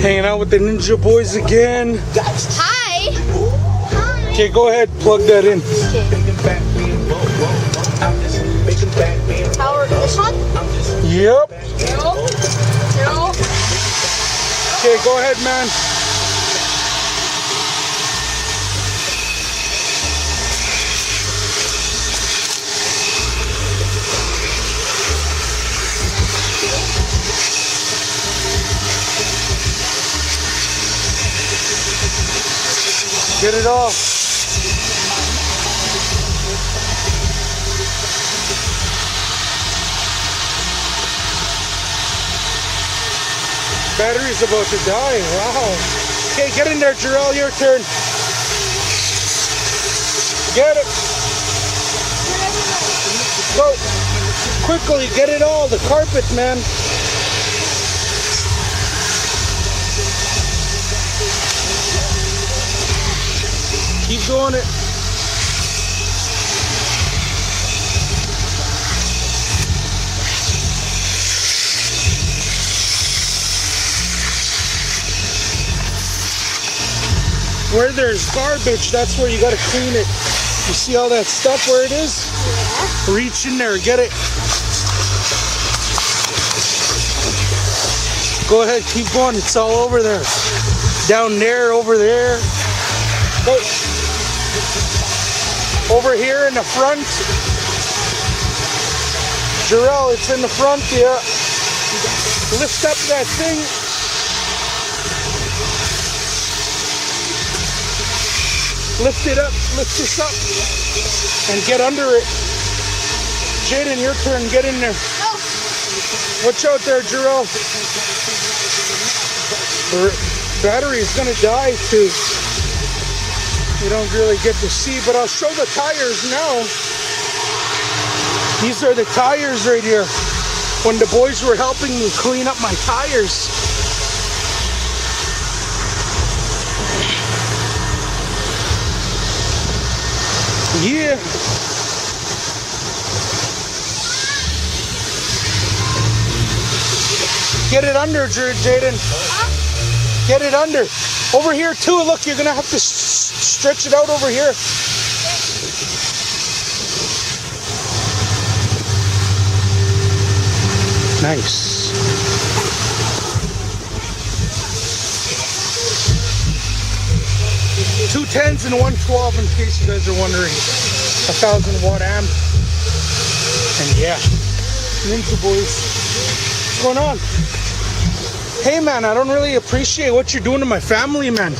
Hanging out with the Ninja Boys again. Hi. Okay, go ahead, plug that in. Power this one? Yep. No. Okay, go ahead, man. Get it off. Battery's about to die. Wow. Okay, get in there, Jarrell. Your turn. Get it. Go. Quickly, get it all. The carpet, man. Keep doing it. Where there's garbage, that's where you gotta clean it. You see all that stuff where it is? Yeah. Reach in there, get it. Go ahead, keep going. It's all over there. Down there, over there. Go. Over here in the front. Jarrell, it's in the front, yeah. Lift up that thing. Lift it up, lift this up, and get under it. Jaden, your turn, get in there. No. Watch out there, Jarrell. The battery is gonna die too. You don't really get to see, but I'll show the tires now. These are the tires right here. When the boys were helping me clean up my tires. Yeah. Get it under, Jaden. Get it under. Over here too. Look, you're gonna have to stretch it out over here. Nice. Two 10s and 112 in case you guys are wondering. 1,000 watt amp. And yeah, Ninja Boys. What's going on? Hey man, I don't really appreciate what you're doing to my family, man.